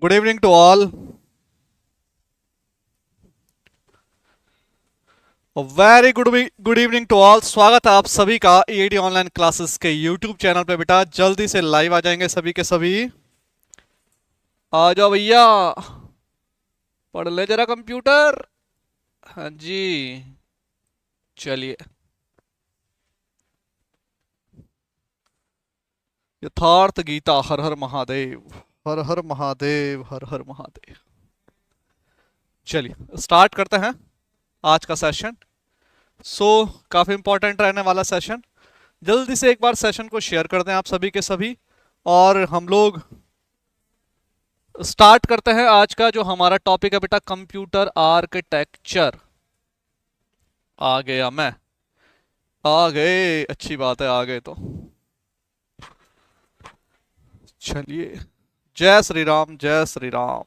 Good evening to all. Very good evening to all. स्वागत है आप सभी का ईआईटी ऑनलाइन क्लासेस के यूट्यूब चैनल पे। बेटा जल्दी से लाइव आ जाएंगे सभी के सभी। आ जाओ भैया, पढ़ ले जरा कंप्यूटर। हाँ जी, चलिए। यथार्थ गीता, हर हर महादेव, हर हर महादेव, हर हर महादेव। चलिए स्टार्ट करते हैं आज का सेशन। काफी इंपॉर्टेंट रहने वाला सेशन। जल्दी से एक बार सेशन को शेयर कर दें आप सभी के सभी, और हम लोग स्टार्ट करते हैं आज का जो हमारा टॉपिक है बेटा, कंप्यूटर आर्किटेक्चर। आ गया मैं, आ गए, अच्छी बात है, आ गए तो चलिए। जय श्री राम, जय श्री राम।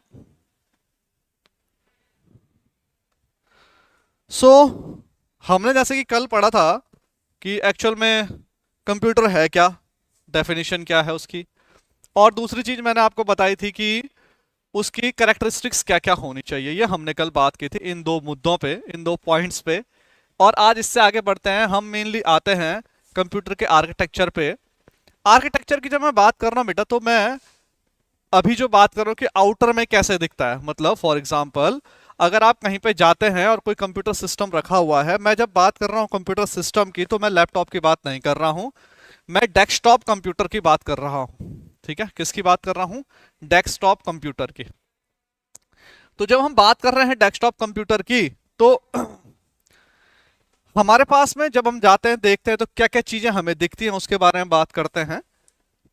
सो हमने जैसे कि कल पढ़ा था कि एक्चुअल में कंप्यूटर है क्या, डेफिनेशन क्या है उसकी, और दूसरी चीज मैंने आपको बताई थी कि उसकी कैरेक्टरिस्टिक्स क्या क्या होनी चाहिए। ये हमने कल बात की थी इन दो मुद्दों पे, इन दो पॉइंट्स पे। और आज इससे आगे बढ़ते हैं, हम मेनली आते हैं कंप्यूटर के आर्किटेक्चर पे। आर्किटेक्चर की जब मैं बात कर रहा हूँ बेटा, तो मैं अभी जो बात कर रहा हूँ कि आउटर में कैसे दिखता है, मतलब फॉर एग्जांपल अगर आप कहीं पे जाते हैं और कोई कंप्यूटर सिस्टम रखा हुआ है, मैं जब बात कर रहा हूँ कंप्यूटर सिस्टम की, तो मैं लैपटॉप की बात नहीं कर रहा हूँ, मैं डेस्कटॉप कंप्यूटर की बात कर रहा हूँ। ठीक है, किसकी बात कर रहा हूँ? डेस्कटॉप कंप्यूटर की। तो जब हम बात कर रहे हैं डेस्कटॉप कंप्यूटर की, तो हमारे पास में जब हम जाते हैं देखते हैं तो क्या क्या चीजें हमें दिखती हैं उसके बारे में बात करते हैं।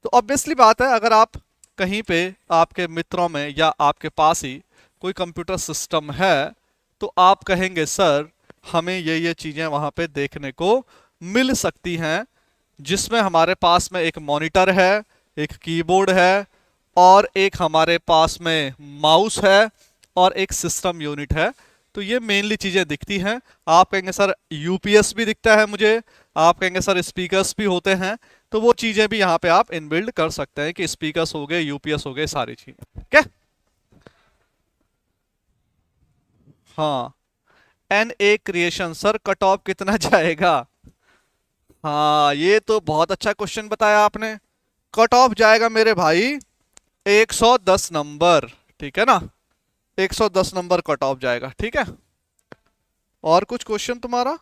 तो ऑब्वियसली बात है, अगर आप कहीं पे आपके मित्रों में या आपके पास ही कोई कंप्यूटर सिस्टम है, तो आप कहेंगे सर हमें ये चीजें वहां पे देखने को मिल सकती हैं, जिसमें हमारे पास में एक मॉनिटर है, एक कीबोर्ड है, और एक हमारे पास में माउस है, और एक सिस्टम यूनिट है। तो ये मेनली चीजें दिखती हैं। आप कहेंगे सर यूपीएस भी दिखता है मुझे, आप कहेंगे सर स्पीकर्स भी होते हैं। तो वो चीजें भी यहाँ पे आप इनबिल्ड कर सकते हैं कि स्पीकर्स हो गए, यूपीएस हो गए, सारी चीजें। क्या? हाँ। N A creation, sir cut off कितना जाएगा? हाँ, ये तो बहुत अच्छा क्वेश्चन बताया आपने। कट ऑफ जाएगा मेरे भाई 110 नंबर। ठीक है ना, 110 नंबर कट ऑफ जाएगा। ठीक है, और कुछ क्वेश्चन तुम्हारा?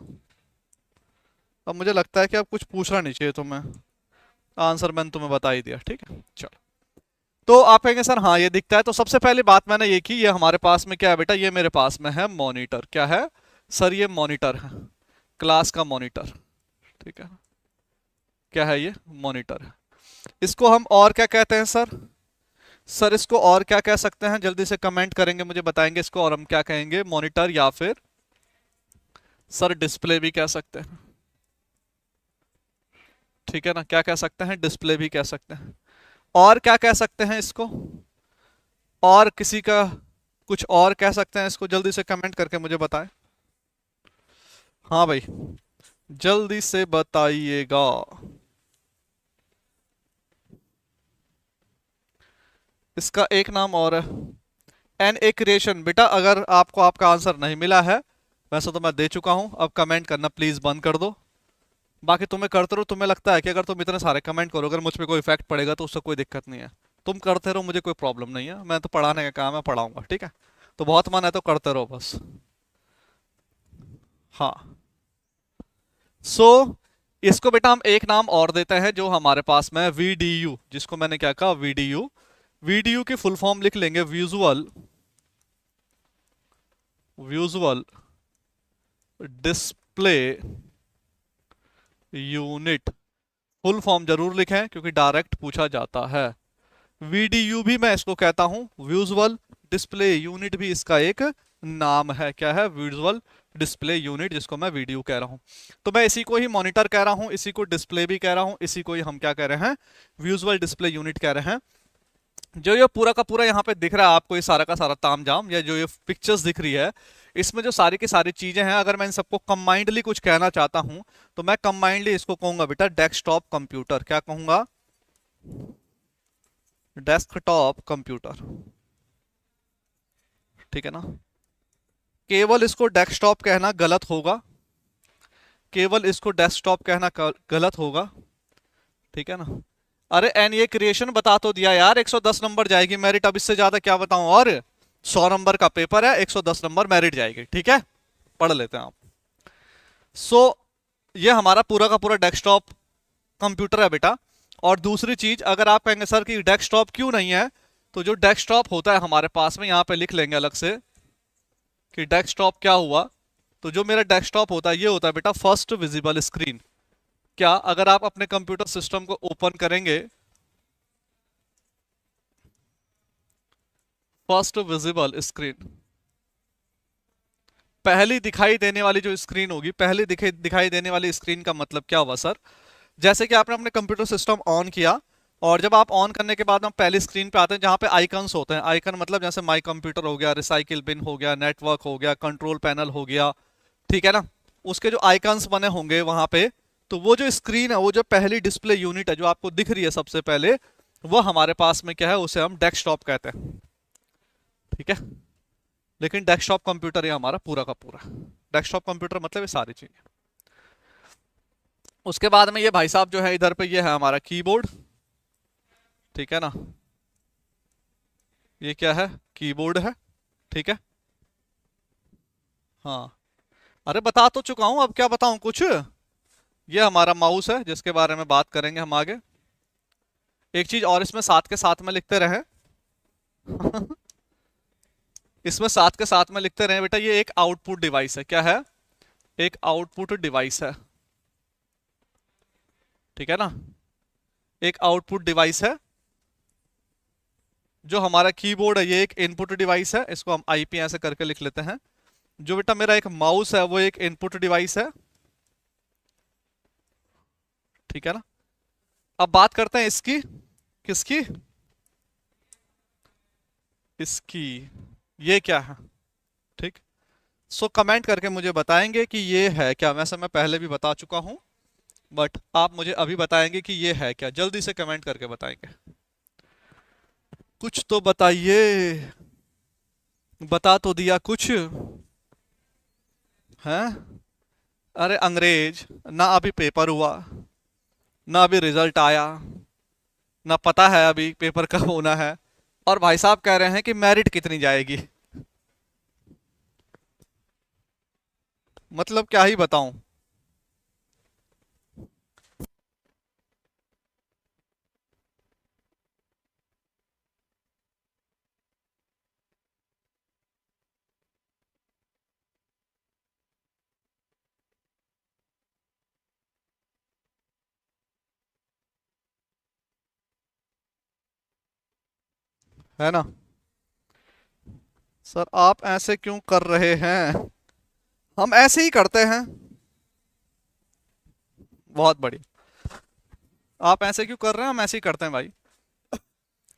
अब मुझे लगता है कि अब कुछ पूछना नहीं चाहिए तुम्हें, आंसर मैंने तुम्हें बता ही दिया। ठीक है, चलो। तो आप कहेंगे सर हाँ ये दिखता है। तो सबसे पहली बात मैंने ये की, ये हमारे पास में क्या है बेटा, ये मेरे पास में है मॉनिटर। क्या है सर? ये मॉनिटर है, क्लास का मॉनिटर। ठीक है, क्या है ये? मॉनिटर है। इसको हम और क्या कहते हैं सर? सर इसको और क्या कह सकते हैं? जल्दी से कमेंट करेंगे, मुझे बताएंगे इसको और हम क्या कहेंगे, मॉनिटर या फिर सर डिस्प्ले भी कह सकते हैं। ठीक है ना, क्या कह सकते हैं? डिस्प्ले भी कह सकते हैं। और क्या कह सकते हैं इसको? और किसी का कुछ और कह सकते हैं इसको? जल्दी से कमेंट करके मुझे बताएं। हाँ भाई, जल्दी से बताइएगा। इसका एक नाम और है, एन ए क्रिएशन। बेटा अगर आपको आपका आंसर नहीं मिला है, वैसे तो मैं दे चुका हूं, अब कमेंट करना प्लीज बंद कर दो। बाकी तुम्हें करते रहो, तुम्हें लगता है कि अगर तुम इतने सारे कमेंट करोगे अगर मुझ पे कोई इफेक्ट पड़ेगा, तो उससे कोई दिक्कत नहीं है। तुम करते रहो, मुझे कोई प्रॉब्लम नहीं है, मैं तो पढ़ाने का काम है, पढ़ाऊंगा। ठीक है, तो बहुत मन है तो करते रहो बस। हाँ। सो इसको बेटा हम एक नाम और देते हैं जो हमारे पास में है, वीडीयू, जिसको मैंने क्या कहा, वीडीयू। वीडीयू की फुल फॉर्म लिख लेंगे, visual visual display unit. Full form जरूर लिखें क्योंकि डायरेक्ट पूछा जाता है। वीडीयू भी मैं इसको कहता हूं, विजुअल डिस्प्ले यूनिट भी इसका एक नाम है। क्या है? विजुअल डिस्प्ले यूनिट, जिसको मैं वीडियो कह रहा हूं। तो मैं इसी को ही मॉनिटर कह रहा हूं, इसी को डिस्प्ले भी कह रहा हूं, इसी को ही हम क्या कह रहे हैं, विजुअल डिस्प्ले यूनिट कह रहे हैं। जो ये पूरा का पूरा यहाँ पे दिख रहा है आपको, ये सारा का सारा तामझाम, या जो ये पिक्चर्स दिख रही है, इसमें जो सारी की सारी चीजें हैं, अगर मैं इन सबको कंबाइंडली कुछ कहना चाहता हूं, तो मैं कंबाइंडली इसको कहूंगा बेटा डेस्कटॉप कंप्यूटर। क्या कहूंगा? Desktop computer. ठीक है ना। केवल इसको डेस्कटॉप कहना गलत होगा, केवल इसको डेस्कटॉप कहना गलत होगा, ठीक है ना। अरे एन ये क्रिएशन बता तो दिया यार, 110 नंबर जाएगी मेरिट, अब इससे ज्यादा क्या बताऊं। और 100 नंबर का पेपर है, 110 नंबर मेरिट जाएगी, ठीक है। पढ़ लेते हैं आप। सो ये हमारा पूरा का पूरा डेस्कटॉप कंप्यूटर है बेटा। और दूसरी चीज, अगर आप कहेंगे सर कि डेस्कटॉप क्यों नहीं है, तो जो डेस्कटॉप होता है हमारे पास में, यहां पे लिख लेंगे अलग से कि डेस्कटॉप क्या हुआ। तो जो मेरा डेस्कटॉप होता है ये होता है बेटा फर्स्ट विजिबल स्क्रीन। क्या, अगर आप अपने कंप्यूटर सिस्टम को ओपन करेंगे, फर्स्ट विजिबल स्क्रीन, पहली दिखाई देने वाली जो स्क्रीन होगी, पहली दिखाई देने वाली स्क्रीन का मतलब क्या हुआ सर। जैसे कि आपने अपने कंप्यूटर सिस्टम ऑन किया, और जब आप ऑन करने के बाद हम पहली स्क्रीन पे आते हैं जहां पे आइकन्स होते हैं। आइकन मतलब जैसे माई कंप्यूटर हो गया, रिसाइकिल बिन हो गया, नेटवर्क हो गया, कंट्रोल पैनल हो गया, ठीक है ना। उसके जो आइकन्स बने होंगे वहां पे, तो वो जो स्क्रीन है, वो जो पहली डिस्प्ले यूनिट है जो आपको दिख रही है सबसे पहले, वो हमारे पास में क्या है, उसे हम डेस्कटॉप कहते हैं, ठीक है। लेकिन डेस्कटॉप कंप्यूटर ये हमारा पूरा का पूरा, डेस्कटॉप कंप्यूटर मतलब ये सारी चीजें। उसके बाद में ये भाई साहब जो है इधर पे, ये है हमारा कीबोर्ड, ठीक है ना। ये क्या है, कीबोर्ड है, ठीक है। हाँ, अरे बता तो चुका हूं, अब क्या बताऊं कुछ। ये हमारा माउस है जिसके बारे में बात करेंगे हम आगे। एक चीज और इसमें साथ के साथ में लिखते रहे इसमें साथ के साथ में लिखते रहे बेटा, ये एक आउटपुट डिवाइस है। क्या है, एक आउटपुट डिवाइस है, ठीक है ना। एक आउटपुट डिवाइस है। जो हमारा कीबोर्ड है ये एक इनपुट डिवाइस है, इसको हम आईपी ऐसे करके लिख लेते हैं। जो बेटा मेरा एक माउस है वो एक इनपुट डिवाइस है, ठीक है ना। अब बात करते हैं इसकी, किसकी, इसकी। ये क्या है, ठीक। सो कमेंट करके मुझे बताएंगे कि ये है क्या। वैसे मैं पहले भी बता चुका हूं, बट आप मुझे अभी बताएंगे कि ये है क्या, जल्दी से कमेंट करके बताएंगे। कुछ तो बताइए, बता तो दिया कुछ है। अरे अंग्रेज, ना अभी पेपर हुआ, ना अभी रिजल्ट आया, ना पता है अभी पेपर कब होना है, और भाई साहब कह रहे हैं कि मेरिट कितनी जाएगी। मतलब क्या ही बताऊं। है ना। सर आप ऐसे क्यों कर रहे हैं, हम ऐसे ही करते हैं। बहुत बढ़िया, आप ऐसे क्यों कर रहे हैं, हम ऐसे ही करते हैं भाई।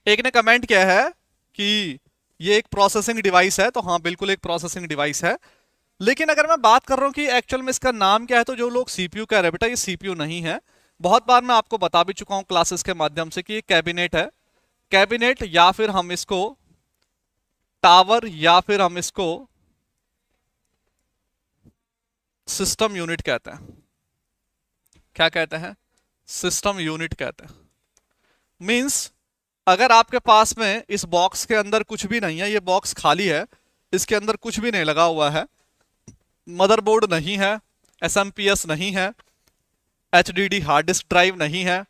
एक ने कमेंट किया है कि ये एक प्रोसेसिंग डिवाइस है, तो हाँ बिल्कुल एक प्रोसेसिंग डिवाइस है। लेकिन अगर मैं बात कर रहा हूँ कि एक्चुअल में इसका नाम क्या है, तो जो लोग सीपीयू कह रहे हैं बेटा, ये सीपीयू नहीं है। बहुत बार मैं आपको बता भी चुका हूँ क्लासेस के माध्यम से कि ये कैबिनेट है। कैबिनेट, या फिर हम इसको टावर, या फिर हम इसको सिस्टम यूनिट कहते हैं। क्या कहते हैं, सिस्टम यूनिट कहते हैं। मींस अगर आपके पास में इस बॉक्स के अंदर कुछ भी नहीं है, ये बॉक्स खाली है, इसके अंदर कुछ भी नहीं लगा हुआ है, मदरबोर्ड नहीं है, एसएमपीएस नहीं है, एचडीडी हार्ड डिस्क ड्राइव नहीं है,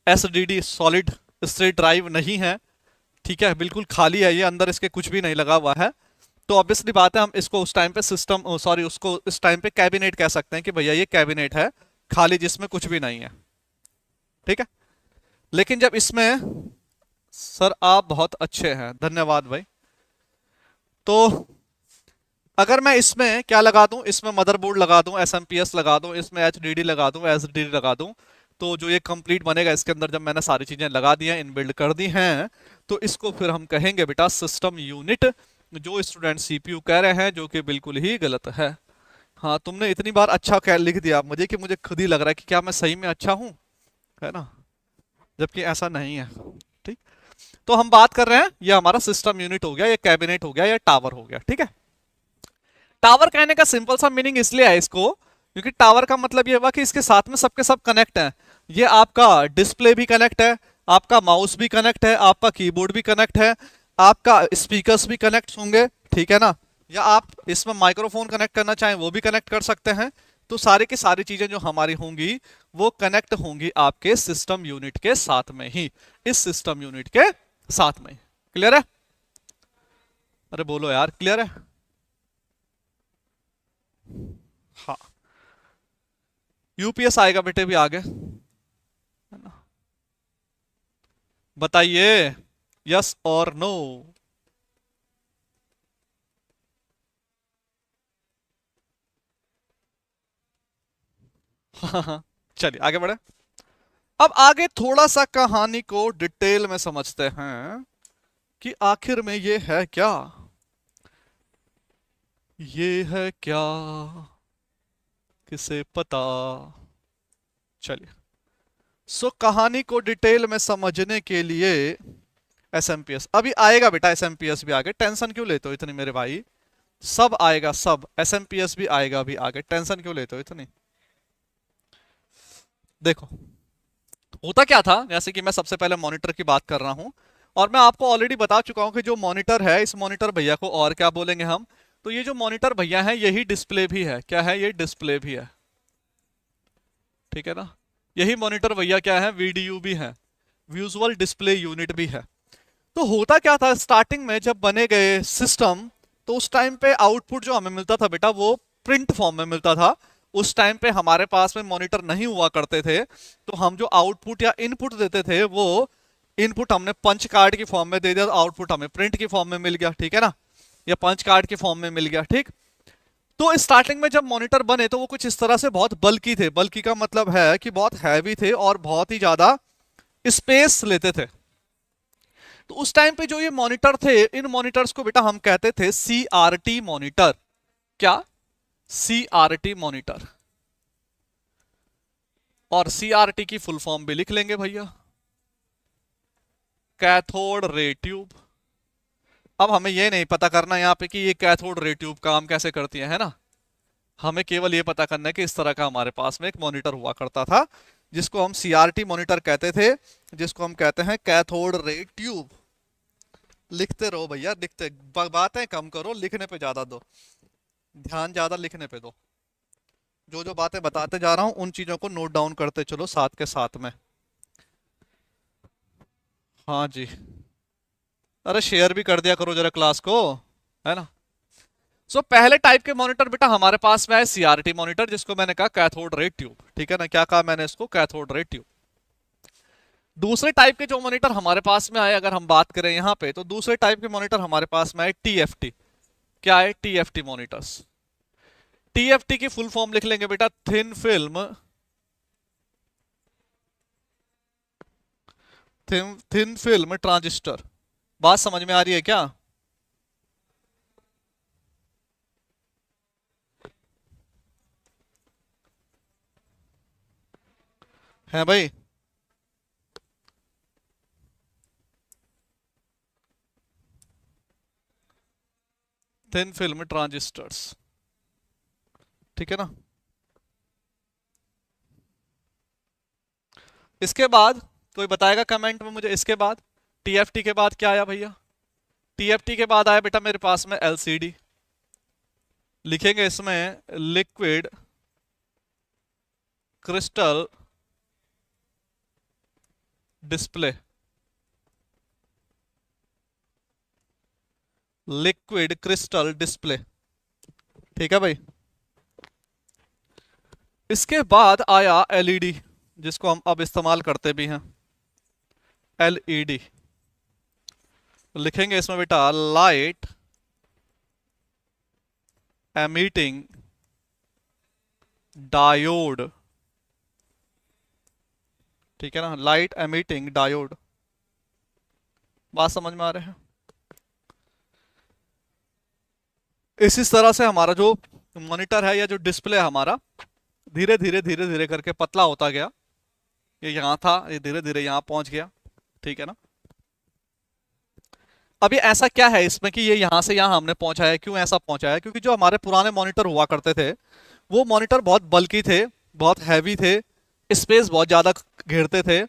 एसडीडी सॉलिड स्टेट ड्राइव नहीं है, ठीक है, बिल्कुल खाली है ये, अंदर इसके कुछ भी नहीं लगा हुआ है। तो ऑब्वियसली बात है, हम इसको उस टाइम पे सिस्टम, सॉरी उसको इस टाइम पे कैबिनेट कह सकते हैं कि भैया ये कैबिनेट है खाली, जिसमें कुछ भी नहीं है, ठीक है। लेकिन जब इसमें, सर आप बहुत अच्छे हैं, धन्यवाद भाई। तो अगर मैं इसमें क्या लगा दूं, इसमें मदरबोर्ड लगा दूं, एसएमपीएस लगा दूं, इसमें एचडीडी लगा दूं, एसडीडी लगा दूं, तो जो ये कंप्लीट बनेगा, इसके अंदर जब मैंने सारी चीजें लगा दी हैं, इनबिल्ड कर दी हैं, तो इसको फिर हम कहेंगे बेटा सिस्टम यूनिट। जो स्टूडेंट सीपीयू कह रहे हैं, जो कि बिल्कुल ही गलत है। हाँ, तुमने इतनी बार अच्छा क्या लिख दिया मुझे कि मुझे खुद ही लग रहा है कि क्या मैं सही में अच्छा हूं, है ना, जबकि ऐसा नहीं है, ठीक। तो हम बात कर रहे हैं ये हमारा सिस्टम यूनिट हो गया, ये कैबिनेट हो गया, ये टावर हो गया, ठीक है। टावर कहने का सिंपल सा मीनिंग इसलिए है इसको, क्योंकि टावर का मतलब ये हुआ कि इसके साथ में सबके सब कनेक्ट है। ये आपका डिस्प्ले भी कनेक्ट है, आपका माउस भी कनेक्ट है, आपका कीबोर्ड भी कनेक्ट है, आपका स्पीकर्स भी कनेक्ट होंगे, ठीक है ना। या आप इसमें माइक्रोफोन कनेक्ट करना चाहें वो भी कनेक्ट कर सकते हैं। तो सारी की सारी चीजें जो हमारी होंगी वो कनेक्ट होंगी आपके सिस्टम यूनिट के साथ में ही, इस सिस्टम यूनिट के साथ में। क्लियर है? अरे बोलो यार, क्लियर है? हाँ, यूपीएस आएगा बेटे भी आगे, है ना। बताइए, यस और नो। चलिए आगे बढ़े। अब आगे थोड़ा सा कहानी को डिटेल में समझते हैं कि आखिर में ये है क्या, ये है क्या, किसे पता। चलिए, कहानी को डिटेल में समझने के लिए एसएमपीएस अभी आएगा बेटा, एसएमपीएस भी आगे, टेंशन क्यों लेते हो इतनी मेरे भाई, सब आएगा सब, एसएमपीएस भी आएगा अभी आगे, टेंशन क्यों लेते हो इतनी। देखो, होता क्या था, जैसे कि मैं सबसे पहले मॉनिटर की बात कर रहा हूं, और मैं आपको ऑलरेडी बता चुका हूं कि जो मॉनिटर है, इस मॉनिटर भैया को और क्या बोलेंगे हम, तो ये जो मॉनिटर भैया है यही डिस्प्ले भी है, क्या है, ये डिस्प्ले भी है, ठीक है ना। यही मॉनिटर भैया क्या है, वीडीयू भी है, विजुअल डिस्प्ले यूनिट भी है। तो होता क्या था स्टार्टिंग में जब बने गए सिस्टम, तो उस टाइम पे आउटपुट जो हमें मिलता था बेटा वो प्रिंट फॉर्म में मिलता था। उस टाइम पे हमारे पास में मॉनिटर नहीं हुआ करते थे, तो हम जो आउटपुट या इनपुट देते थे वो इनपुट हमने पंच कार्ड की फॉर्म में दे दिया, आउटपुट हमें प्रिंट की फॉर्म में मिल गया, ठीक है ना, या पंच कार्ड की फॉर्म में मिल गया, ठीक। तो स्टार्टिंग में जब मॉनिटर बने तो वो कुछ इस तरह से बहुत बल्की थे, बल्की का मतलब है कि बहुत हैवी थे और बहुत ही ज्यादा स्पेस लेते थे। तो उस टाइम पे जो ये मॉनिटर थे, इन मॉनिटर्स को बेटा हम कहते थे सीआरटी मॉनिटर। क्या? CRT monitor. और सीआरटी की फुल फॉर्म भी लिख लेंगे भैया, कैथोड रे ट्यूब। अब हमें ये नहीं पता करना यहाँ पे कि ये कैथोड रे ट्यूब काम कैसे करती है ना, हमें केवल ये पता करना है कि इस तरह का हमारे पास में एक मॉनिटर हुआ करता था जिसको हम सीआरटी मॉनिटर कहते थे, जिसको हम कहते हैं कैथोड रे ट्यूब। लिखते रहो भैया, लिखते, बातें कम करो, लिखने पे ज्यादा दो, ध्यान ज्यादा लिखने पे दो। जो जो बातें बताते जा रहा हूं उन चीजों को नोट डाउन करते चलो साथ के साथ में। हाँ जी, अरे शेयर भी कर दिया करो जरा क्लास को, है ना। पहले टाइप के मॉनिटर बेटा हमारे पास में है सीआरटी मॉनिटर, जिसको मैंने कहा कैथोड रे ट्यूब, ठीक है ना, क्या कहा मैंने इसको, कैथोड रे ट्यूब। दूसरे टाइप के जो मॉनिटर हमारे पास में आए, अगर हम बात करें यहाँ पे, तो दूसरे टाइप के मॉनिटर हमारे पास में आए टीएफटी। क्या है? TFT monitors. टीएफटी की फुल फॉर्म लिख लेंगे बेटा, थिन फिल्म ट्रांजिस्टर। बात समझ में आ रही है क्या? है भाई? थिन फिल्म ट्रांजिस्टर्स, ठीक है ना। इसके बाद कोई बताएगा कमेंट में मुझे, इसके बाद टीएफटी के बाद क्या आया भैया? टीएफटी के बाद आया बेटा मेरे पास में एलसीडी। लिखेंगे इसमें liquid crystal display, liquid crystal display, ठीक है भाई। इसके बाद आया एलईडी, जिसको हम अब इस्तेमाल करते भी हैं, एलईडी। लिखेंगे इसमें बेटा लाइट एमिटिंग डायोड, ठीक है ना, लाइट एमिटिंग डायोड। बात समझ में आ रहे हैं? इसी तरह से हमारा जो मॉनिटर है या जो डिस्प्ले है हमारा, धीरे धीरे करके पतला होता गया। ये यहाँ था, ये धीरे धीरे यहाँ पहुंच गया, ठीक है ना। अभी ऐसा क्या है इसमें कि ये यहाँ से यहाँ हमने पहुंचाया है, क्यों ऐसा पहुंचाया है? क्योंकि जो हमारे पुराने मॉनिटर हुआ करते थे वो मॉनिटर बहुत बल्की थे, बहुत हैवी थे, स्पेस बहुत ज़्यादा घेरते थे,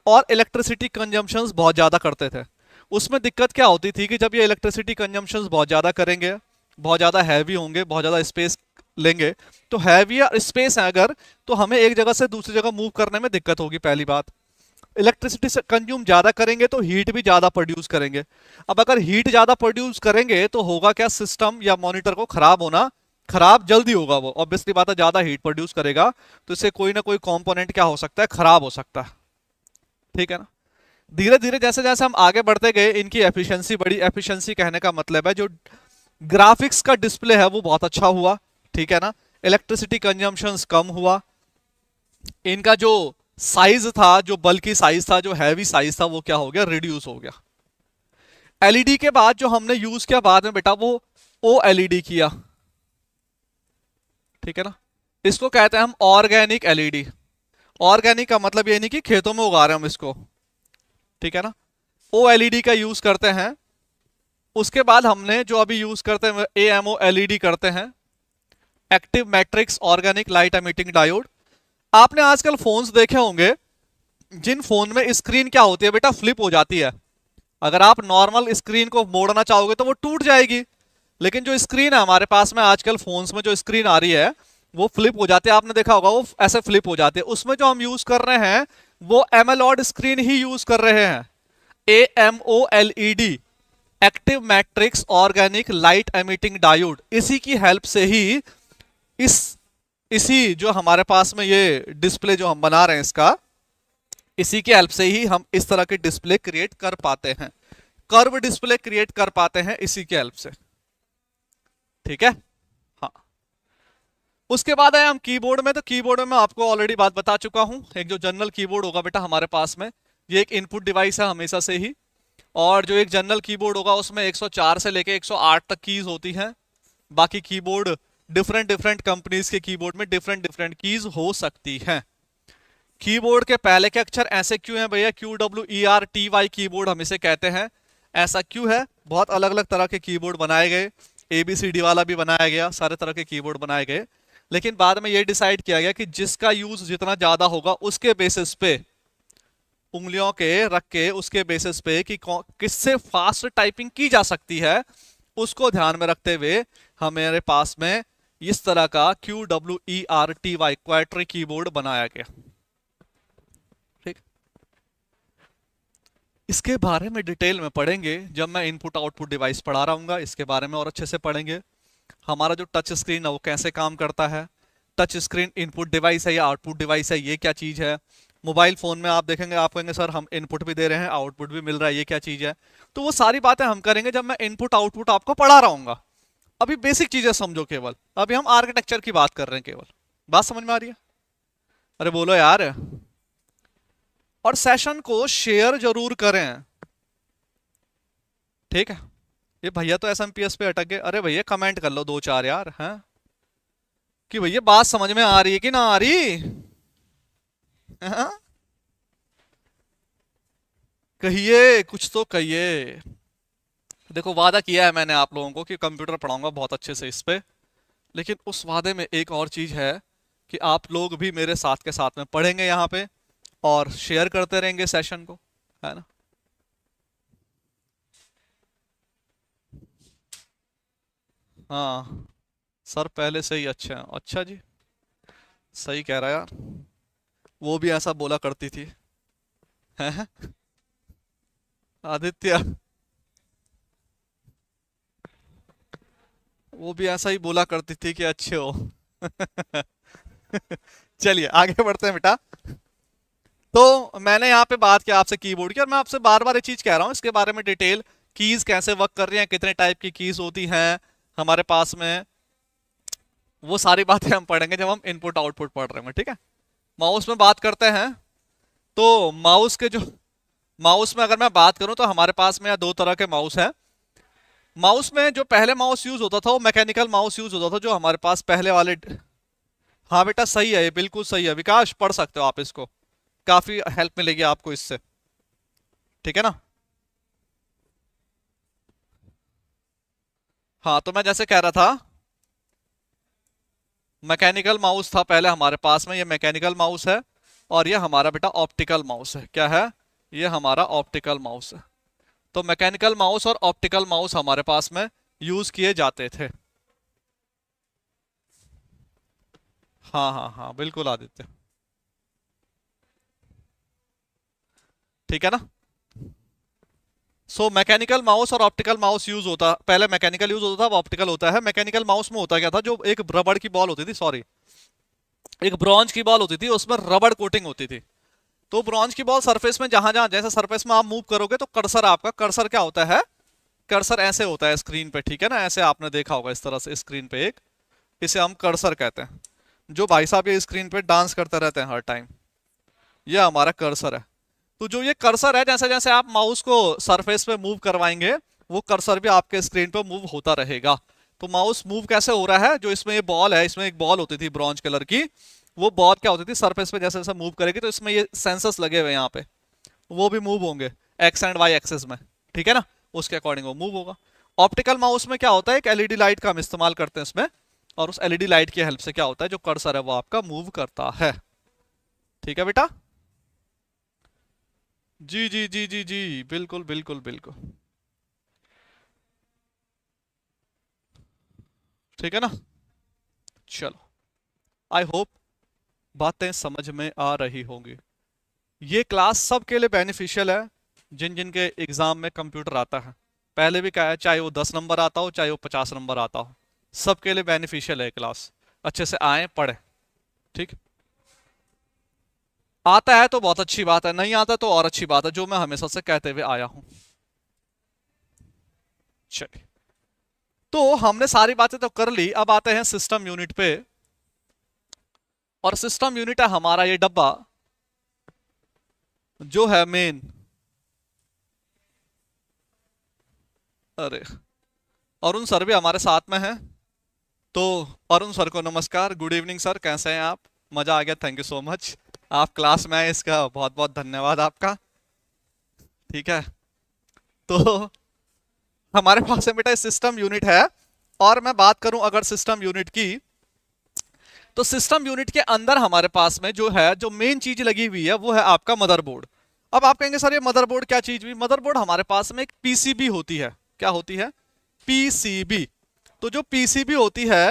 और इलेक्ट्रिसिटी कंजम्पशंस बहुत ज़्यादा करते थे। उसमें दिक्कत क्या होती थी कि जब ये इलेक्ट्रिसिटी कंजम्पशंस बहुत ज़्यादा करेंगे, बहुत ज़्यादा हैवी होंगे, बहुत ज़्यादा स्पेस लेंगे, तो हैवी स्पेस है अगर, तो हमें एक जगह से दूसरी जगह मूव करने में दिक्कत होगी। पहली बात, इलेक्ट्रिसिटी से कंज्यूम ज्यादा करेंगे तो हीट भी ज्यादा प्रोड्यूस करेंगे। अब अगर हीट ज्यादा प्रोड्यूस करेंगे तो होगा क्या, सिस्टम या मॉनिटर को खराब होना, खराब जल्दी होगा। वो ऑब्वियसली बात है, ज्यादा हीट प्रोड्यूस करेगा तो इससे कोई ना कोई कंपोनेंट क्या हो सकता है, खराब हो सकता है। ठीक है ना? धीरे धीरे जैसे जैसे हम आगे बढ़ते गए इनकी एफिशिएंसी बड़ी, एफिशिएंसी कहने का मतलब है जो ग्राफिक्स का डिस्प्ले है वो बहुत अच्छा हुआ। ठीक है ना? इलेक्ट्रिसिटी कंजम्पशन कम हुआ। इनका जो साइज था, जो बल्कि साइज था, जो हैवी साइज था, वो क्या हो गया, रिड्यूस हो गया। एलईडी के बाद जो हमने यूज किया बाद में बेटा, वो ओ एलईडी किया। ठीक है ना? इसको कहते हैं हम ऑर्गेनिक एलईडी। ऑर्गेनिक का मतलब ये नहीं कि खेतों में उगा रहे हैं हम इसको। ठीक है ना? ओ एलईडी का यूज करते हैं। उसके बाद हमने जो अभी यूज करते हैं एएमओ एलईडी करते हैं, active matrix organic light emitting diode. आपने आजकल फोन्स देखे होंगे जिन फोन में स्क्रीन क्या होती है बेटा, फ्लिप हो जाती है। अगर आप नॉर्मल स्क्रीन को मोड़ना चाहोगे तो वो टूट जाएगी, लेकिन जो स्क्रीन है हमारे पास में आजकल फोन्स में, जो स्क्रीन आ रही है वो फ्लिप हो जाती है। आपने देखा होगा वो ऐसे फ्लिप हो जाती है। उसमें जो हम यूज कर रहे हैं वो एमएलओड स्क्रीन ही यूज कर रहे हैं, AMOLED, active matrix organic light emitting diode. इसी की हेल्प से ही इस इसी जो हमारे पास में ये डिस्प्ले जो हम बना रहे हैं इसका, इसी के हेल्प से ही हम इस तरह के डिस्प्ले क्रिएट कर पाते हैं, कर्व डिस्प्ले क्रिएट कर पाते हैं इसी के हेल्प से। ठीक है? हाँ। उसके बाद आए हम कीबोर्ड में। तो कीबोर्ड में मैं आपको ऑलरेडी बात बता चुका हूं। एक जो जनरल कीबोर्ड होगा बेटा हमारे पास में, ये एक इनपुट डिवाइस है हमेशा से ही। और जो एक जनरल कीबोर्ड होगा उसमें 104 से लेके 108 तक कीज होती हैं। बाकी कीबोर्ड डिफरेंट डिफरेंट कंपनीज के कीबोर्ड में डिफरेंट डिफरेंट कीज हो सकती हैं। कीबोर्ड के पहले के अक्षर ऐसे क्यों हैं भैया, QWERTY कीबोर्ड हम इसे कहते हैं। ऐसा क्यों है? बहुत अलग अलग तरह के कीबोर्ड बनाए गए, ABCD वाला भी बनाया गया, सारे तरह के कीबोर्ड बनाए गए। लेकिन बाद में ये डिसाइड किया गया कि जिसका यूज जितना ज्यादा होगा उसके बेसिस पे, उंगलियों के रख के उसके बेसिस पे कि किससे फास्ट टाइपिंग की जा सकती है, उसको ध्यान में रखते हुए हमारे पास में इस तरह का QWERTY क्वाट्री कीबोर्ड बनाया गया। ठीक, इसके बारे में डिटेल में पढ़ेंगे जब मैं इनपुट आउटपुट डिवाइस पढ़ा रहा हूँ, इसके बारे में और अच्छे से पढ़ेंगे। हमारा जो टच स्क्रीन है वो कैसे काम करता है, टच स्क्रीन इनपुट डिवाइस है या आउटपुट डिवाइस है, ये क्या चीज है। मोबाइल फोन में आप देखेंगे, आप कहेंगे सर हम इनपुट भी दे रहे हैं आउटपुट भी मिल रहा है, ये क्या चीज है। तो वो सारी बातें हम करेंगे जब मैं इनपुट आउटपुट आपको पढ़ा रहा हूँ। अभी बेसिक चीजें समझो केवल, अभी हम आर्किटेक्चर की बात कर रहे हैं केवल। बात समझ में आ रही है? अरे बोलो यार। और सेशन को शेयर जरूर करें। ठीक है? ये भैया तो SMPS पे अटक गए। अरे भैया कमेंट कर लो दो चार यार, हैं कि भैया बात समझ में आ रही है कि ना आ रही। हाँ? कहिए, कुछ तो कहिए। देखो वादा किया है मैंने आप लोगों को कि कंप्यूटर पढ़ाऊंगा बहुत अच्छे से इस पे, लेकिन उस वादे में एक और चीज है कि आप लोग भी मेरे साथ के साथ में पढ़ेंगे यहाँ पे और शेयर करते रहेंगे सेशन को, है ना? हाँ, सर पहले से ही अच्छे हैं। अच्छा जी, सही कह रहा है यार, वो भी ऐसा बोला करती थी। हैं? आदित्य, वो भी ऐसा ही बोला करती थी कि अच्छे हो। चलिए आगे बढ़ते हैं बेटा। तो मैंने यहाँ पे बात किया आपसे कीबोर्ड की, और मैं आपसे बार बार ये चीज कह रहा हूँ इसके बारे में डिटेल, कीज कैसे वर्क कर रही हैं, कितने टाइप की कीज होती हैं हमारे पास में, वो सारी बातें हम पढ़ेंगे जब हम इनपुट आउटपुट पढ़ रहे हैं। ठीक है? माउस में बात करते हैं। तो माउस में अगर मैं बात करूं तो हमारे पास में दो तरह के माउस हैं। माउस में जो पहले माउस यूज होता था वो मैकेनिकल माउस यूज होता था, जो हमारे पास पहले वाले। हाँ बेटा सही है, ये बिल्कुल सही है विकास, पढ़ सकते हो आप इसको, काफी हेल्प मिलेगी आपको इससे। ठीक है ना? हाँ, तो मैं जैसे कह रहा था, मैकेनिकल माउस था पहले हमारे पास में, ये मैकेनिकल माउस है। और ये हमारा बेटा ऑप्टिकल माउस है। क्या है? ये हमारा ऑप्टिकल माउस है। तो मैकेनिकल माउस और ऑप्टिकल माउस हमारे पास में यूज किए जाते थे। हाँ हाँ हाँ, बिल्कुल आदित्य। ठीक है ना? सो मैकेनिकल माउस और ऑप्टिकल माउस यूज होता, पहले मैकेनिकल यूज होता था, अब ऑप्टिकल होता है। मैकेनिकल माउस में होता क्या था, जो एक रबड़ की बॉल होती थी, सॉरी, एक ब्रॉन्ज की बॉल होती थी, उसमें रबड़ कोटिंग होती थी। तो ब्रॉन्ज की बॉल सरफेस में जहां जहां, जैसे सरफेस में आप मूव करोगे तो कर्सर, आपका कर्सर क्या होता है? कर्सर ऐसे होता है स्क्रीन पे, ठीक है ना? ऐसे आपने देखा होगा इस तरह से स्क्रीन पे एक, इसे हम कर्सर कहते हैं। जो भाई साहब ये स्क्रीन पे डांस करते रहते हैं हर टाइम, ये हमारा कर्सर है। तो जो ये कर्सर है, जैसे जैसे आप माउस को सरफेस पे मूव करवाएंगे, वो कर्सर भी आपके स्क्रीन पे मूव होता रहेगा। तो माउस मूव कैसे हो रहा है? जो इसमें ये बॉल है, इसमें एक बॉल होती थी ब्रॉन्ज कलर की, वो बॉल क्या होती थी, सरफेस पे जैसे जैसे मूव करेगी तो इसमें ये सेंसर्स लगे हुए हैं यहाँ पे, वो भी मूव होंगे एक्स एंड वाई एक्सेस में, ठीक है ना? उसके अकॉर्डिंग वो मूव होगा। ऑप्टिकल माउस में क्या होता है, एक एलईडी लाइट का हम इस्तेमाल करते हैं इसमें, और उस एलईडी लाइट की हेल्प से क्या होता है, जो कर्सर है वो आपका मूव करता है। ठीक है बेटा? जी जी जी जी जी, बिल्कुल बिल्कुल बिल्कुल। ठीक है ना? चलो, आई होप बातें समझ में आ रही होंगी। ये क्लास सबके लिए बेनिफिशियल है, जिन जिन के एग्जाम में कंप्यूटर आता है। पहले भी कहा है, चाहे वो 10 नंबर आता हो, चाहे वो 50 नंबर आता हो, सबके लिए बेनिफिशियल है क्लास। अच्छे से आए, पढ़े। ठीक। आता है तो बहुत अच्छी बात है, नहीं आता तो और अच्छी बात है, जो मैं हमेशा से कहते हुए आया हूं। चलिए, तो हमने सारी बातें तो कर ली, अब आते हैं सिस्टम यूनिट पे। और सिस्टम यूनिट है हमारा ये डब्बा, जो है मेन। अरे, अरुण सर भी हमारे साथ में हैं। तो अरुण सर को नमस्कार, गुड इवनिंग सर, कैसे हैं आप? मजा आ गया, थैंक यू सो मच। आप क्लास में आए, इसका बहुत बहुत धन्यवाद आपका। ठीक है। तो हमारे पास है बेटा सिस्टम यूनिट है। और मैं बात करूं अगर सिस्टम यूनिट की, तो सिस्टम यूनिट के अंदर हमारे पास में जो है, जो मेन चीज लगी हुई है, वो है आपका मदरबोर्ड। अब आप कहेंगे सर ये मदरबोर्ड क्या चीज हुई? मदरबोर्ड हमारे पास में एक पीसीबी होती है। क्या होती है? पीसीबी। तो जो पीसीबी होती है,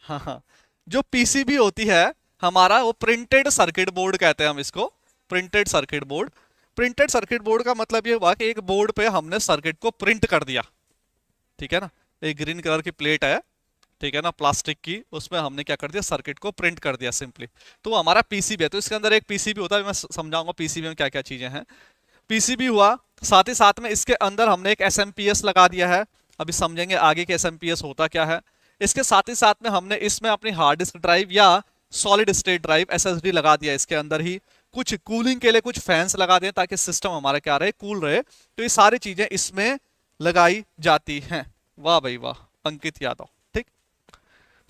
हाँ हाँ, जो पीसीबी होती है हमारा, वो प्रिंटेड सर्किट बोर्ड कहते हैं हम इसको। Printed circuit board. Printed circuit board का मतलब ये हुआ कि एक बोर्ड पे हमने सर्किट को प्रिंट कर दिया। ठीक है ना? एक ग्रीन कलर की प्लेट है, ठीक है ना, प्लास्टिक की, उसमें हमने क्या कर दिया, सर्किट को प्रिंट कर दिया सिंपली। तो वो हमारा पीसीबी है। तो इसके अंदर एक पीसीबी होता है, मैं समझाऊंगा पीसीबी में क्या क्या चीजें हैं। पीसीबी हुआ, साथ ही साथ में इसके अंदर हमने एक एसएमपीएस लगा दिया है। अभी समझेंगे आगे के एसएमपीएस होता क्या है। इसके साथ ही साथ में हमने इसमें अपनी हार्ड डिस्क ड्राइव या सॉलिड स्टेट ड्राइव एसएसडी लगा दिया इसके अंदर ही। कुछ कूलिंग के लिए कुछ फैंस लगा दिए ताकि सिस्टम हमारा क्या रहे, कूल रहे। तो ये सारी चीजें इसमें लगाई जाती हैं। वाह भाई वाह, अंकित यादव। ठीक।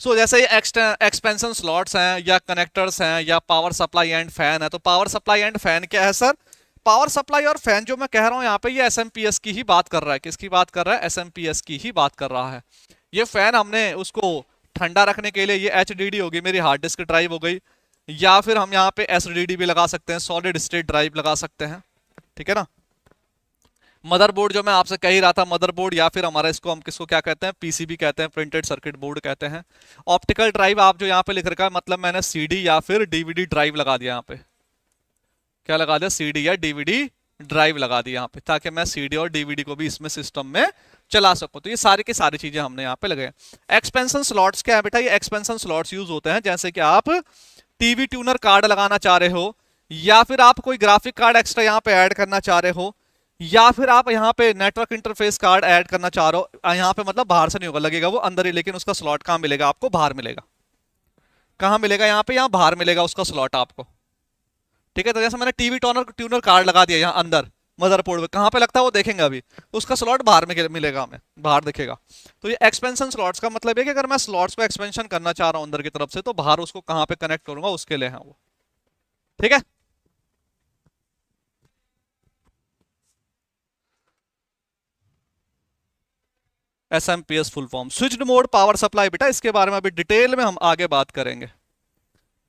जैसे ये एक्सपेंशन स्लॉट्स हैं या कनेक्टर्स हैं या पावर सप्लाई एंड फैन है, तो पावर सप्लाई एंड फैन क्या है सर? पावर सप्लाई और फैन जो मैं कह रहा हूं यहाँ पे, ये एसएमपीएस की ही बात कर रहा है। किसकी बात कर रहा है? एसएमपीएस की ही बात कर रहा है। ये फैन हमने उसको ठंडा रखने के लिए, ये एचडीडी होगी, मेरी हार्ड डिस्क ड्राइव हो गई, या फिर हम यहाँ पे एसडीडी भी लगा सकते हैं, सॉलिड स्टेट ड्राइव लगा सकते हैं। ठीक है ना? मदरबोर्ड जो मैं आपसे कह ही रहा था, मदरबोर्ड, या फिर हमारा इसको हम किसको क्या कहते हैं, पीसीबी कहते हैं, प्रिंटेड सर्किट बोर्ड कहते हैं। ऑप्टिकल ड्राइव आप जो यहाँ पे लिख रखा है, मतलब मैंने सीडी या फिर डीवीडी ड्राइव लगा दिया यहाँ पे। क्या लगा दिया? सीडी या डीवीडी ड्राइव लगा दी यहाँ पे, ताकि मैं सीडी और डीवीडी को भी इसमें सिस्टम में चला सकूं। तो ये सारी की सारी चीजें हमने यहाँ पे लगाए। एक्सपेंशन स्लॉट्स क्या है बेटा? ये एक्सपेंशन स्लॉट्स यूज होते हैं जैसे कि आप टीवी ट्यूनर कार्ड लगाना चाह रहे हो, या फिर आप कोई ग्राफिक कार्ड एक्स्ट्रा यहाँ पे ऐड करना चाह रहे हो, या फिर आप यहाँ पे नेटवर्क इंटरफेस कार्ड ऐड करना चाह रहे हो। यहाँ पे मतलब बाहर से नहीं होगा, लगेगा वो अंदर ही, लेकिन उसका स्लॉट कहाँ मिलेगा आपको? बाहर मिलेगा। कहाँ मिलेगा? यहाँ पे, यहाँ बाहर मिलेगा उसका स्लॉट आपको। ठीक है? तो जैसे मैंने टीवी टोनर ट्यूनर कार्ड लगा दिया यहाँ अंदर मदरबोर्ड में, कहाँ पे लगता है वो देखेंगे अभी, उसका स्लॉट बाहर में मिलेगा, हमें बाहर दिखेगा। तो ये एक्सपेंशन स्लॉट्स का मतलब है कि अगर मैं स्लॉट्स को एक्सपेंशन करना चाह रहा हूँ अंदर की तरफ से, तो बाहर उसको कहाँ पे कनेक्ट करूंगा, उसके लिए है वो। ठीक है? SMPS full form switched mode power supply बेटा, इसके बारे में अभी डिटेल में हम आगे बात करेंगे।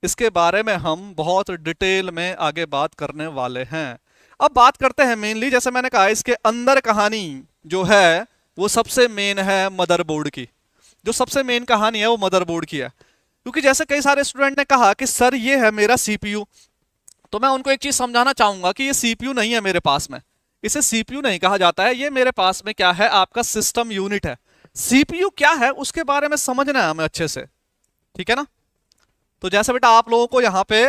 इसके बारे में हम बहुत डिटेल में आगे बात करने वाले हैं। अब बात करते हैं मेनली, जैसे मैंने कहा इसके अंदर कहानी जो है वो सबसे मेन है मदरबोर्ड की। जो सबसे मेन कहानी है वो मदरबोर्ड की है, क्योंकि जैसे कई सारे स्टूडेंट ने कहा कि सर ये है मेरा सीपीयू, तो मैं उनको एक चीज समझाना चाहूंगा कि ये सीपीयू नहीं है मेरे पास में, इसे सीपीयू नहीं कहा जाता है, ये मेरे पास में क्या है, आपका सिस्टम यूनिट है। सीपीयू क्या है उसके बारे में समझना है हमें अच्छे से, ठीक है ना। तो जैसे बेटा आप लोगों को यहां पे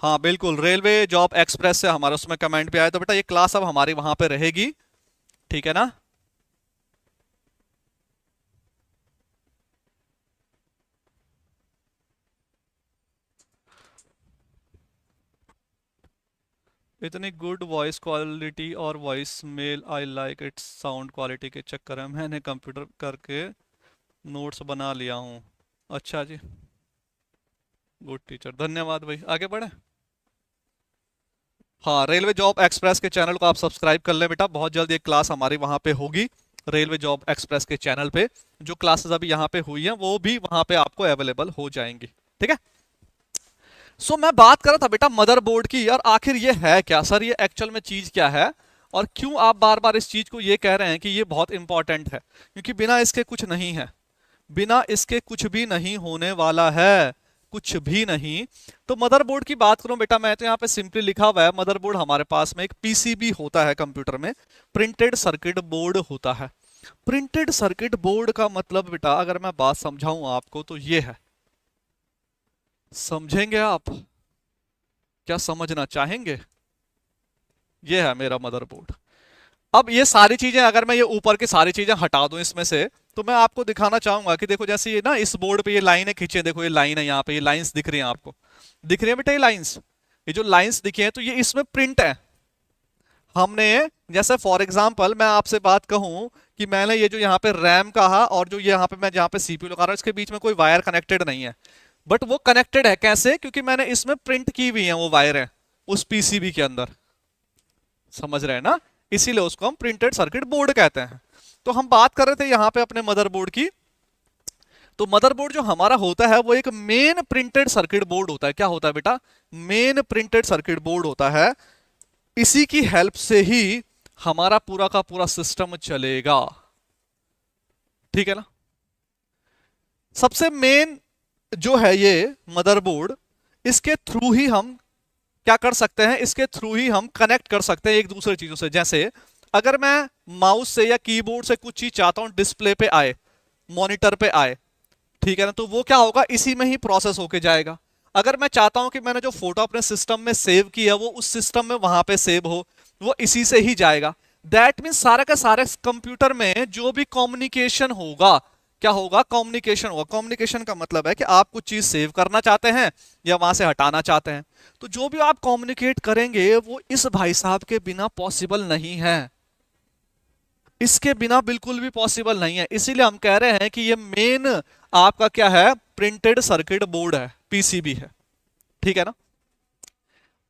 हाँ बिल्कुल रेलवे जॉब एक्सप्रेस से हमारे उसमें कमेंट भी आया, तो बेटा ये क्लास अब हमारी वहां पे रहेगी, ठीक है ना। इतनी गुड वॉइस क्वालिटी और voice mail I like it's sound quality के चक्कर में मैंने कंप्यूटर करके नोट्स बना लिया हूँ। अच्छा जी, गुड टीचर, धन्यवाद भाई, आगे बढ़े। हाँ रेलवे जॉब एक्सप्रेस के चैनल को आप सब्सक्राइब कर लें बेटा, बहुत जल्द एक क्लास हमारी वहां पे होगी रेलवे जॉब एक्सप्रेस के चैनल पे। जो क्लासेस अभी यहाँ पे हुई हैं वो भी वहां पे आपको अवेलेबल हो जाएंगी, ठीक है। सो मैं बात कर रहा था बेटा मदरबोर्ड की, और आखिर ये है क्या सर, ये एक्चुअल में चीज क्या है, और क्यों आप बार बार इस चीज को ये कह रहे हैं कि ये बहुत इंपॉर्टेंट है, क्योंकि बिना इसके कुछ नहीं है, बिना इसके कुछ भी नहीं होने वाला है, कुछ भी नहीं। तो मदरबोर्ड की बात करूं बेटा, मैं तो यहाँ पे सिंपली लिखा हुआ है मदरबोर्ड हमारे पास में एक पीसीबी होता है कंप्यूटर में, प्रिंटेड सर्किट बोर्ड होता है। प्रिंटेड सर्किट बोर्ड का मतलब बेटा अगर मैं बात समझाऊं आपको तो ये है, समझेंगे आप, क्या समझना चाहेंगे, ये है मेरा मदरबोर्ड। अब ये सारी चीजें अगर मैं ये ऊपर की सारी चीजें हटा दूं इसमें से, तो मैं आपको दिखाना चाहूंगा कि देखो जैसे ये ना इस बोर्ड पे ये लाइनें खींचे, देखो ये लाइन है यहाँ पे, ये लाइंस दिख रही हैं आपको, दिख रही है बेटा ये लाइंस, ये जो लाइंस दिखी हैं तो ये इसमें प्रिंट है। हमने जैसे फॉर एग्जांपल मैं आपसे बात कहूं कि मैंने ये जो यहाँ पे रैम कहा और जो यहाँ पे मैं जहाँ पे सीपीयू लगा रहा हूँ इसके बीच में कोई वायर कनेक्टेड नहीं है, बट वो कनेक्टेड है कैसे, क्योंकि मैंने इसमें प्रिंट की हुई है वो वायर है उस पीसीबी के अंदर, समझ रहे हैं ना, इसीलिए उसको हम प्रिंटेड सर्किट बोर्ड कहते हैं। तो हम बात कर रहे थे यहाँ पे अपने मदरबोर्ड की, तो मदरबोर्ड जो हमारा होता है वो एक मेन प्रिंटेड सर्किट बोर्ड होता है। क्या होता है बेटा, मेन प्रिंटेड सर्किट बोर्ड होता है, इसी की हेल्प से ही हमारा पूरा का पूरा सिस्टम चलेगा, ठीक है ना। सबसे मेन जो है ये मदरबोर्ड, इसके थ्रू ही हम क्या कर सकते हैं, इसके थ्रू ही हम कनेक्ट कर सकते हैं एक दूसरे चीजों से। जैसे अगर मैं माउस से या कीबोर्ड से कुछ चीज चाहता हूं डिस्प्ले पे आए, मॉनिटर पे आए, ठीक है ना, तो वो क्या होगा, इसी में ही प्रोसेस होके जाएगा। अगर मैं चाहता हूं कि मैंने जो फोटो अपने सिस्टम में सेव किया वो उस सिस्टम में वहां पे सेव हो, वो इसी से ही जाएगा। दैट मीन सारा का सारा कंप्यूटर में जो भी कम्युनिकेशन होगा, क्या होगा, कम्युनिकेशन होगा। कम्युनिकेशन का मतलब है कि आप कुछ चीज सेव करना चाहते हैं या वहां से हटाना चाहते हैं, तो जो भी आप कम्युनिकेट करेंगे वो इस भाई साहब के बिना पॉसिबल नहीं है, इसके बिना बिल्कुल भी पॉसिबल नहीं है। इसीलिए हम कह रहे हैं कि ये मेन आपका क्या है, प्रिंटेड सर्किट बोर्ड है, पीसीबी है, ठीक है ना।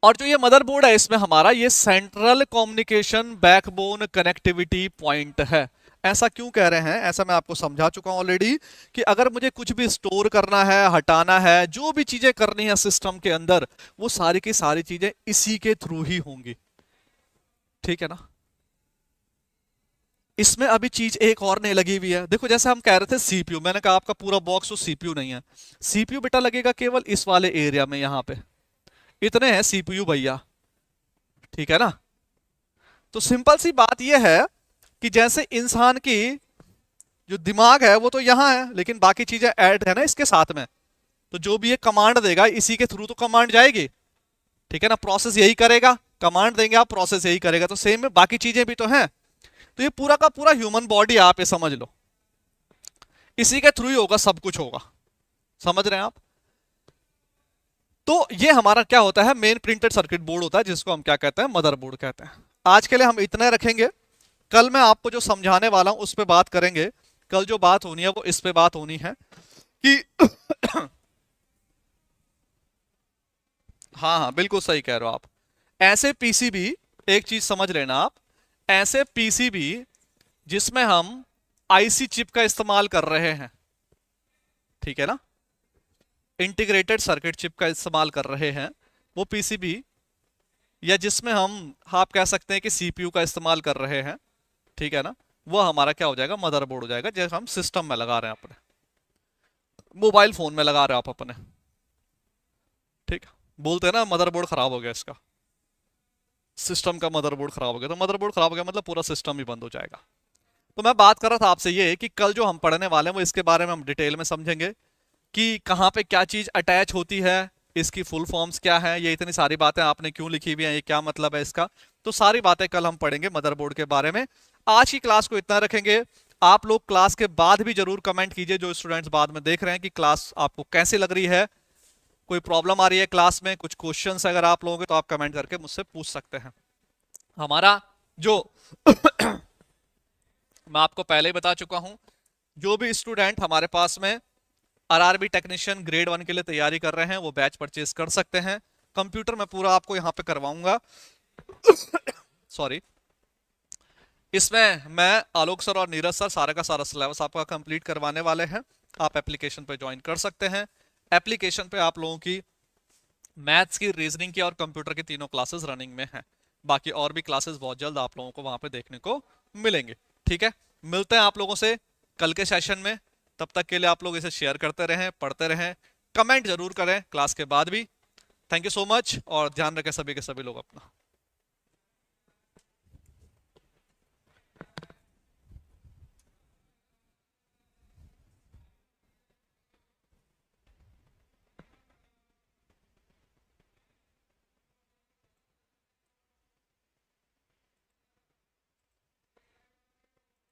और जो ये मदरबोर्ड है इसमें हमारा ये central communication backbone connectivity point है। ऐसा क्यों कह रहे हैं, ऐसा मैं आपको समझा चुका हूं ऑलरेडी, कि अगर मुझे कुछ भी स्टोर करना है, हटाना है, जो भी चीजें करनी है सिस्टम के अंदर, वो सारी की सारी चीजें इसी के थ्रू ही होंगी, ठीक है ना। इसमें अभी चीज एक और नहीं लगी हुई है, देखो जैसे हम कह रहे थे सीपीयू, मैंने कहा आपका पूरा बॉक्स तो सीपीयू नहीं है, सीपीयू बेटा लगेगा केवल इस वाले एरिया में, यहां पे इतने हैं सीपीयू भैया, ठीक है ना। तो सिंपल सी बात यह है कि जैसे इंसान की जो दिमाग है वो तो यहां है, लेकिन बाकी चीजें ऐड है ना इसके साथ में, तो जो भी ये कमांड देगा इसी के थ्रू तो कमांड जाएगी, ठीक है ना, प्रोसेस यही करेगा, कमांड देंगे आप प्रोसेस यही करेगा, तो सेम में बाकी चीजें भी तो हैं। तो ये पूरा का पूरा ह्यूमन बॉडी आप ये समझ लो, इसी के थ्रू ही होगा, सब कुछ होगा, समझ रहे हैं आप। तो ये हमारा क्या होता है, मेन प्रिंटेड सर्किट बोर्ड होता है, जिसको हम क्या कहते हैं, मदरबोर्ड कहते हैं। आज के लिए हम इतने रखेंगे, कल मैं आपको जो समझाने वाला हूं उस पर बात करेंगे। कल जो बात होनी है वो इस पे बात होनी है कि हाँ हाँ बिल्कुल सही कह रहे हो आप, ऐसे पीसीबी एक चीज समझ लेना आप, ऐसे पीसीबी जिसमें हम आईसी चिप का इस्तेमाल कर रहे हैं, ठीक है ना, इंटीग्रेटेड सर्किट चिप का इस्तेमाल कर रहे हैं, वो पीसीबी, या जिसमें हम आप कह सकते हैं कि सीपीयू का इस्तेमाल कर रहे हैं, ठीक है ना, वो हमारा क्या हो जाएगा, मदरबोर्ड हो जाएगा। जैसे हम सिस्टम में लगा रहे हैं अपने, मोबाइल फोन में लगा रहे हो आप अपने, ठीक है, बोलते हैं ना मदरबोर्ड खराब हो गया इसका, सिस्टम का मदरबोर्ड खराब हो गया, तो मदरबोर्ड खराब हो गया मतलब पूरा सिस्टम ही बंद हो जाएगा। तो मैं बात कर रहा था आपसे ये कि कल जो हम पढ़ने वाले हैं वो इसके बारे में हम डिटेल में समझेंगे कि कहाँ पे क्या चीज अटैच होती है, इसकी फुल फॉर्म्स क्या है, ये इतनी सारी बातें आपने क्यों लिखी हुई हैं, ये क्या मतलब है इसका, तो सारी बातें कल हम पढ़ेंगे मदरबोर्ड के बारे में। आज की क्लास को इतना रखेंगे। आप लोग क्लास के बाद भी जरूर कमेंट कीजिए, जो स्टूडेंट्स बाद में देख रहे हैं, कि क्लास आपको कैसी लग रही है, कोई प्रॉब्लम आ रही है क्लास में, कुछ क्वेश्चंस अगर आप लोगों के, तो आप कमेंट करके मुझसे पूछ सकते हैं। हमारा जो मैं आपको पहले ही बता चुका हूं, जो भी स्टूडेंट हमारे पास में आरआरबी टेक्नीशियन ग्रेड 1 के लिए तैयारी कर रहे हैं वो बैच परचेज कर सकते हैं। कंप्यूटर में पूरा आपको यहां पे करवाऊंगा सॉरी, इसमें मैं आलोक सर और नीरज सर सारा का सारा सिलेबस आपका कंप्लीट करवाने वाले हैं। आप एप्लीकेशन पे ज्वाइन कर सकते हैं। एप्लीकेशन पे आप लोगों की मैथ्स की, रीजनिंग की और कंप्यूटर की तीनों क्लासेस रनिंग में हैं। बाकी और भी क्लासेस बहुत जल्द आप लोगों को वहां पे देखने को मिलेंगे। ठीक है, मिलते हैं आप लोगों से कल के सेशन में। तब तक के लिए आप लोग इसे शेयर करते रहें, पढ़ते रहें, कमेंट जरूर करें क्लास के बाद भी। थैंक यू सो मच, और ध्यान रखें सभी के सभी लोग अपना।